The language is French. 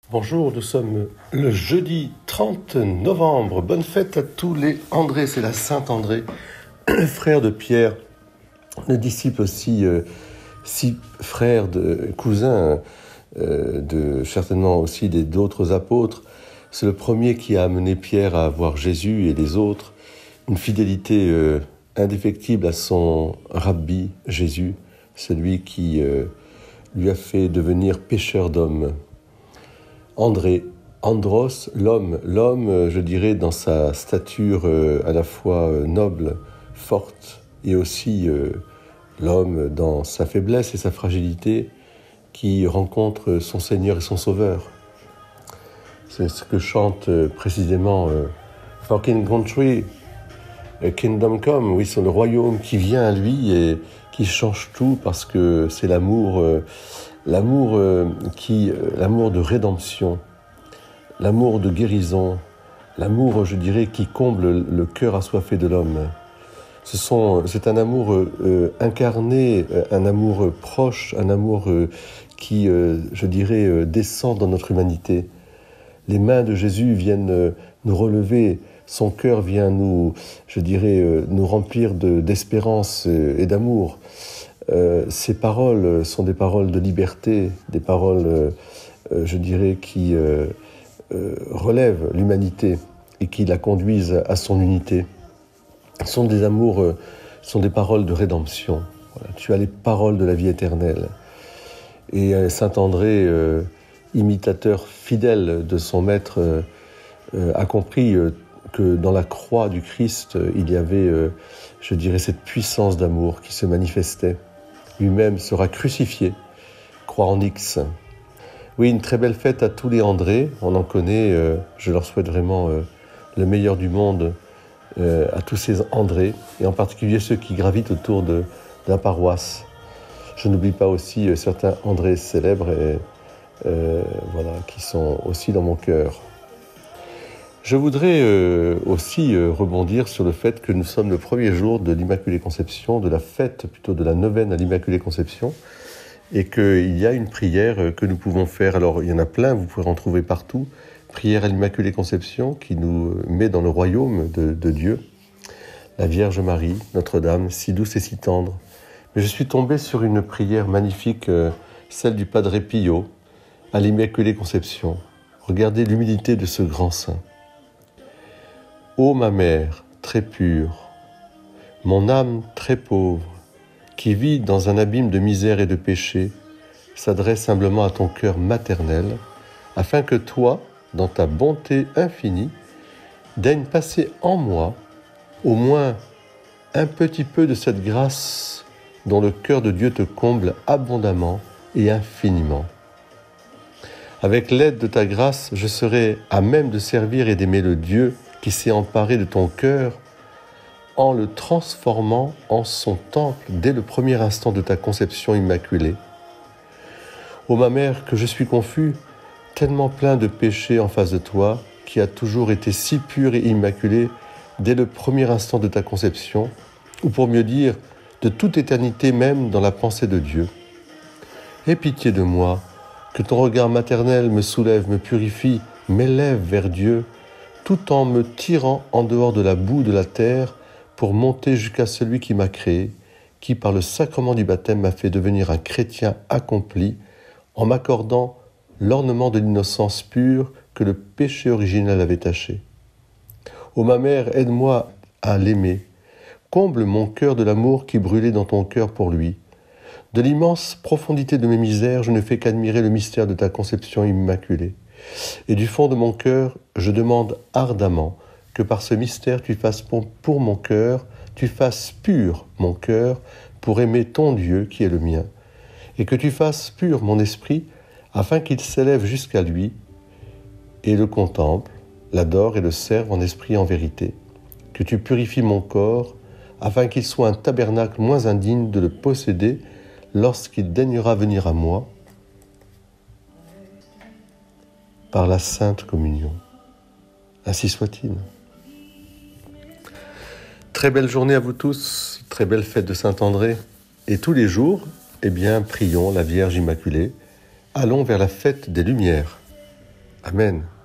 Bonjour, nous sommes le jeudi 30 novembre. Bonne fête à tous les André, c'est la Saint-André, frère de Pierre, le disciple aussi, six frères, cousins, certainement aussi d'autres apôtres. C'est le premier qui a amené Pierre à voir Jésus et les autres. Une fidélité indéfectible à son rabbi Jésus, celui qui lui a fait devenir pêcheur d'hommes. André, Andros, l'homme, je dirais, dans sa stature à la fois noble, forte, et aussi l'homme dans sa faiblesse et sa fragilité, qui rencontre son Seigneur et son Sauveur. C'est ce que chante précisément For King Country, Kingdom Come, oui, c'est le royaume qui vient à lui et qui change tout parce que c'est l'amour de rédemption, l'amour de guérison, l'amour, je dirais, qui comble le cœur assoiffé de l'homme. C'est un amour incarné, un amour proche, un amour qui, je dirais, descend dans notre humanité. Les mains de Jésus viennent nous relever, son cœur vient nous remplir d'espérance et d'amour. Ces paroles sont des paroles de liberté, des paroles, qui relèvent l'humanité et qui la conduisent à son unité. Ce sont des paroles de rédemption. Voilà. Tu as les paroles de la vie éternelle. Et Saint André, imitateur fidèle de son maître, a compris que dans la croix du Christ, il y avait, cette puissance d'amour qui se manifestait. Lui-même sera crucifié, croix en X. Oui, une très belle fête à tous les André. On en connaît, je leur souhaite vraiment le meilleur du monde à tous ces André, et en particulier ceux qui gravitent autour de la paroisse. Je n'oublie pas aussi certains André célèbres qui sont aussi dans mon cœur. Je voudrais aussi rebondir sur le fait que nous sommes le premier jour de l'Immaculée Conception, de la fête plutôt de la neuvaine à l'Immaculée Conception, et qu'il y a une prière que nous pouvons faire. Alors il y en a plein, vous pourrez en trouver partout. Prière à l'Immaculée Conception qui nous met dans le royaume de Dieu. La Vierge Marie, Notre-Dame, si douce et si tendre. Mais je suis tombé sur une prière magnifique, celle du Padre Pio, à l'Immaculée Conception. Regardez l'humilité de ce grand saint. Ô ma mère, très pure, mon âme très pauvre, qui vit dans un abîme de misère et de péché, s'adresse humblement à ton cœur maternel, afin que toi, dans ta bonté infinie, daignes passer en moi, au moins un petit peu de cette grâce dont le cœur de Dieu te comble abondamment et infiniment. Avec l'aide de ta grâce, je serai à même de servir et d'aimer le Dieu qui s'est emparé de ton cœur en le transformant en son temple dès le premier instant de ta conception immaculée. Ô ma mère, que je suis confus, tellement plein de péchés en face de toi, qui a toujours été si pure et immaculée dès le premier instant de ta conception, ou pour mieux dire, de toute éternité même dans la pensée de Dieu. Aie pitié de moi, que ton regard maternel me soulève, me purifie, m'élève vers Dieu, tout en me tirant en dehors de la boue de la terre pour monter jusqu'à celui qui m'a créé, qui par le sacrement du baptême m'a fait devenir un chrétien accompli, en m'accordant l'ornement de l'innocence pure que le péché originel avait taché. Ô ma mère, aide-moi à l'aimer. Comble mon cœur de l'amour qui brûlait dans ton cœur pour lui. De l'immense profondité de mes misères, je ne fais qu'admirer le mystère de ta conception immaculée. Et du fond de mon cœur, je demande ardemment que par ce mystère tu fasses pour mon cœur, tu fasses pur mon cœur pour aimer ton Dieu qui est le mien, et que tu fasses pur mon esprit afin qu'il s'élève jusqu'à lui et le contemple, l'adore et le serve en esprit et en vérité, que tu purifies mon corps afin qu'il soit un tabernacle moins indigne de le posséder lorsqu'il daignera venir à moi par la Sainte Communion. Ainsi soit-il. Très belle journée à vous tous, très belle fête de Saint-André. Et tous les jours, prions la Vierge Immaculée. Allons vers la fête des Lumières. Amen.